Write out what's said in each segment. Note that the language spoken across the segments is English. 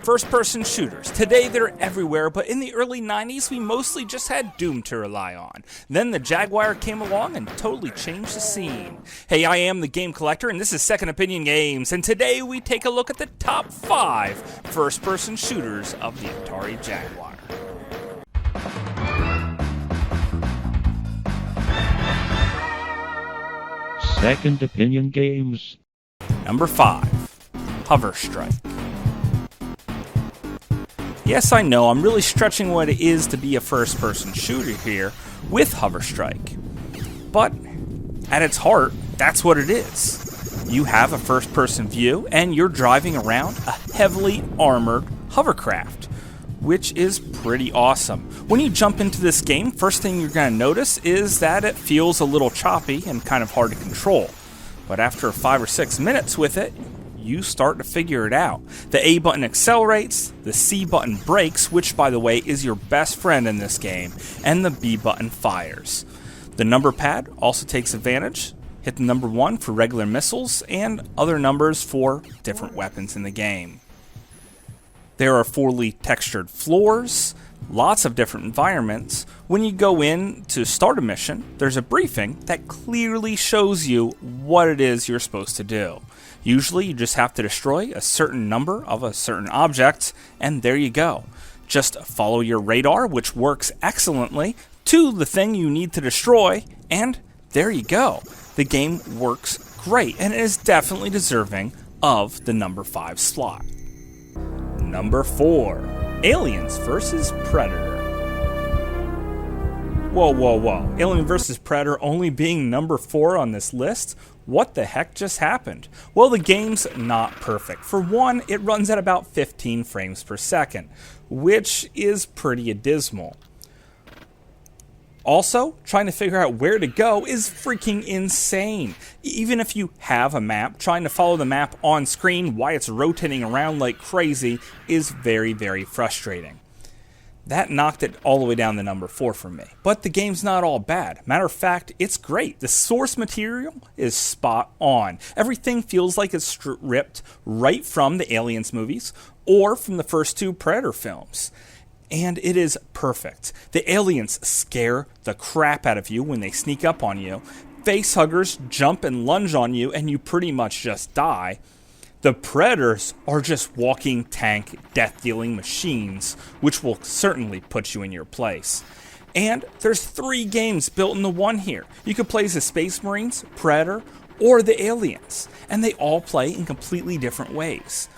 first-person shooters. Today they're everywhere, but in the early 90s we mostly just had Doom to rely on. Then the Jaguar came along and totally changed the scene. Hey, I am the Game Collector and this is Second Opinion Games, and today we take a look at the top 5 first-person shooters of the Atari Jaguar. Second Opinion Games. Number 5. Hover Strike. Yes, I know, I'm really stretching what it is to be a first-person shooter here with Hover Strike. But, at its heart, that's what it is. You have a first-person view, and you're driving around a heavily armored hovercraft, which is pretty awesome. When you jump into this game, first thing you're going to notice is that it feels a little choppy and kind of hard to control. But after 5 or 6 minutes with it, you start to figure it out. The A button accelerates, the C button brakes, which by the way is your best friend in this game, and the B button fires. The number pad also takes advantage. Hit the number 1 for regular missiles and other numbers for different weapons in the game. There are fully textured floors, lots of different environments. When you go in to start a mission, there's a briefing that clearly shows you what it is you're supposed to do. Usually you just have to destroy a certain number of a certain object, and there you go. Just follow your radar, which works excellently, to the thing you need to destroy, and there you go. The game works great, and it is definitely deserving of the number 5 slot. Number 4. Aliens vs. Predator. Whoa. Alien vs. Predator only being number 4 on this list? What the heck just happened? Well, the game's not perfect. For one, it runs at about 15 frames per second, which is pretty abysmal. Also, trying to figure out where to go is freaking insane. Even if you have a map, trying to follow the map on screen while it's rotating around like crazy is very, very frustrating. That knocked it all the way down to number 4 for me. But the game's not all bad. Matter of fact, it's great. The source material is spot on. Everything feels like it's ripped right from the Aliens movies or from the first 2 Predator films. And it is perfect. The aliens scare the crap out of you when they sneak up on you. Facehuggers jump and lunge on you and you pretty much just die. The Predators are just walking tank, death-dealing machines, which will certainly put you in your place. And there's 3 games built into one here. You could play as the Space Marines, Predator, or the Aliens, and they all play in completely different ways.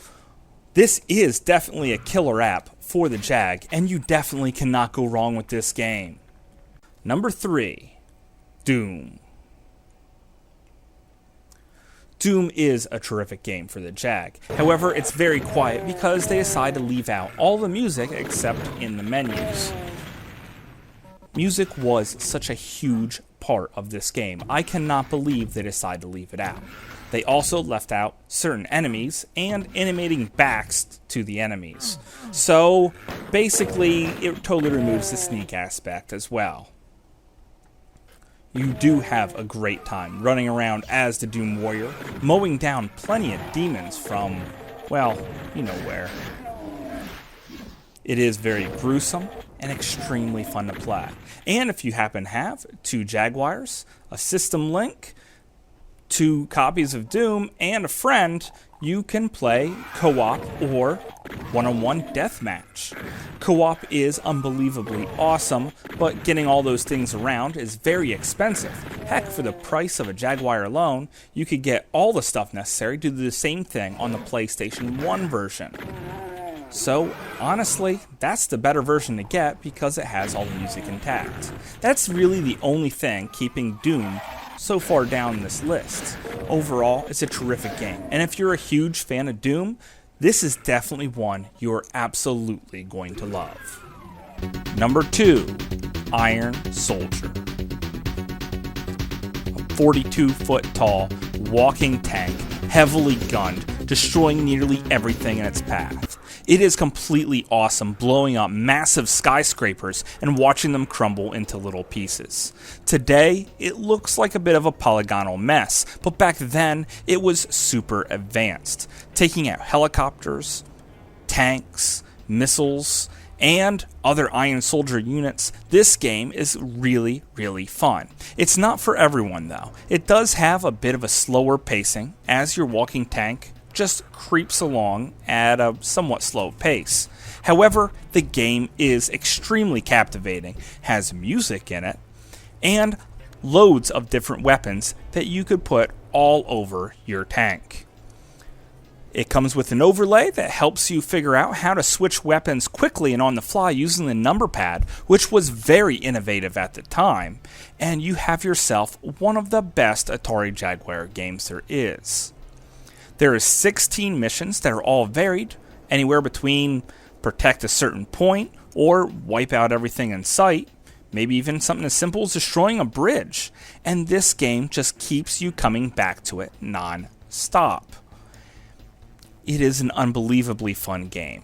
This is definitely a killer app for the Jag, and you definitely cannot go wrong with this game. Number 3. Doom. Doom is a terrific game for the Jag. However, it's very quiet because they decided to leave out all the music except in the menus. Music was such a huge part of this game. I cannot believe they decided to leave it out. They also left out certain enemies and animating backs to the enemies. So basically, it totally removes the sneak aspect as well. You do have a great time running around as the Doom Warrior, mowing down plenty of demons from, well, you know where. It is very gruesome and extremely fun to play. And if you happen to have 2 Jaguars, a system link, 2 copies of Doom, and a friend, you can play co-op or one-on-one deathmatch. Co-op is unbelievably awesome, but getting all those things around is very expensive. Heck, for the price of a Jaguar alone, you could get all the stuff necessary to do the same thing on the PlayStation 1 version. So, honestly, that's the better version to get because it has all the music intact. That's really the only thing keeping Doom so far down this list. Overall, it's a terrific game, and if you're a huge fan of Doom, this is definitely one you're absolutely going to love. Number 2, Iron Soldier. A 42-foot tall, walking tank, heavily gunned, destroying nearly everything in its path. It is completely awesome blowing up massive skyscrapers and watching them crumble into little pieces. Today, it looks like a bit of a polygonal mess, but back then, it was super advanced, taking out helicopters, tanks, missiles, and other Iron Soldier units, this game is really, really fun. It's not for everyone though. It does have a bit of a slower pacing as your walking tank just creeps along at a somewhat slow pace. However, the game is extremely captivating, has music in it, and loads of different weapons that you could put all over your tank. It comes with an overlay that helps you figure out how to switch weapons quickly and on the fly using the number pad, which was very innovative at the time, and you have yourself one of the best Atari Jaguar games there is. There is 16 missions that are all varied, anywhere between protect a certain point or wipe out everything in sight, maybe even something as simple as destroying a bridge, and this game just keeps you coming back to it non-stop. It is an unbelievably fun game.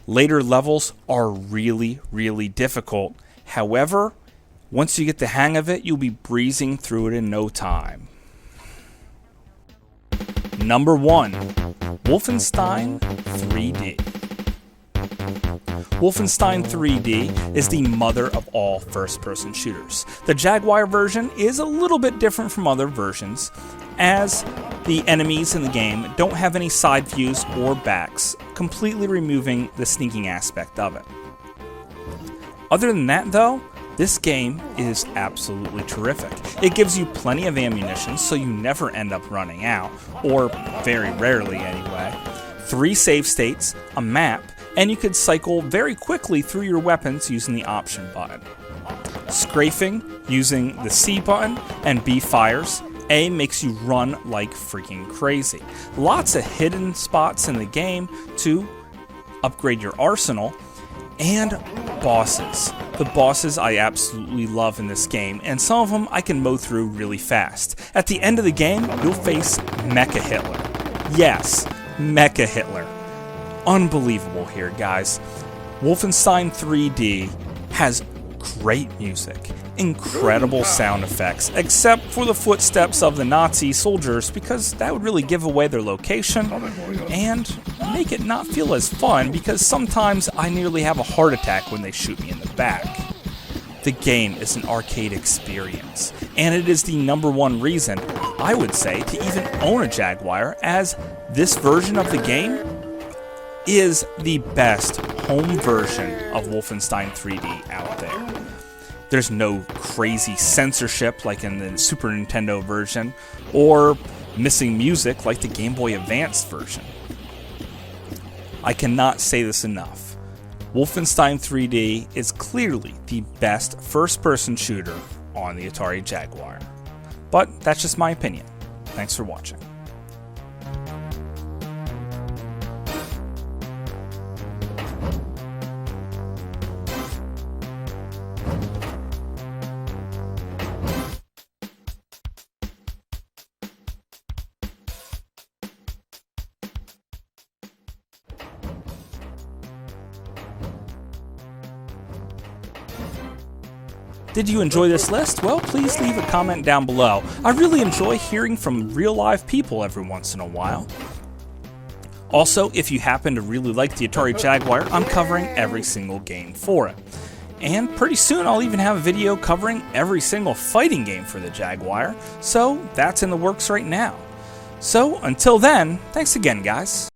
Later levels are really, really difficult. However, once you get the hang of it, you'll be breezing through it in no time. Number 1, Wolfenstein 3D. Wolfenstein 3D is the mother of all first-person shooters. The Jaguar version is a little bit different from other versions, as the enemies in the game don't have any side views or backs, completely removing the sneaking aspect of it. Other than that though, this game is absolutely terrific. It gives you plenty of ammunition so you never end up running out, or very rarely anyway, 3 save states, a map, and you could cycle very quickly through your weapons using the option button. Strafing using the C button, and B fires. A makes you run like freaking crazy. Lots of hidden spots in the game to upgrade your arsenal, and bosses. The bosses I absolutely love in this game, and some of them I can mow through really fast. At the end of the game, you'll face Mecha Hitler. Yes, Mecha Hitler. Unbelievable here, guys. Wolfenstein 3D has great music, incredible sound effects, except for the footsteps of the Nazi soldiers, because that would really give away their location and make it not feel as fun, because sometimes I nearly have a heart attack when they shoot me in the back. The game is an arcade experience, and it is the number 1 reason, I would say, to even own a Jaguar, as this version of the game is the best home version of Wolfenstein 3D out there. There's no crazy censorship like in the Super Nintendo version, or missing music like the Game Boy Advance version. I cannot say this enough. Wolfenstein 3D is clearly the best first-person shooter on the Atari Jaguar. But that's just my opinion. Thanks for watching. Did you enjoy this list? Well, please leave a comment down below. I really enjoy hearing from real live people every once in a while. Also, if you happen to really like the Atari Jaguar, I'm covering every single game for it. And pretty soon I'll even have a video covering every single fighting game for the Jaguar, so that's in the works right now. So until then, thanks again guys.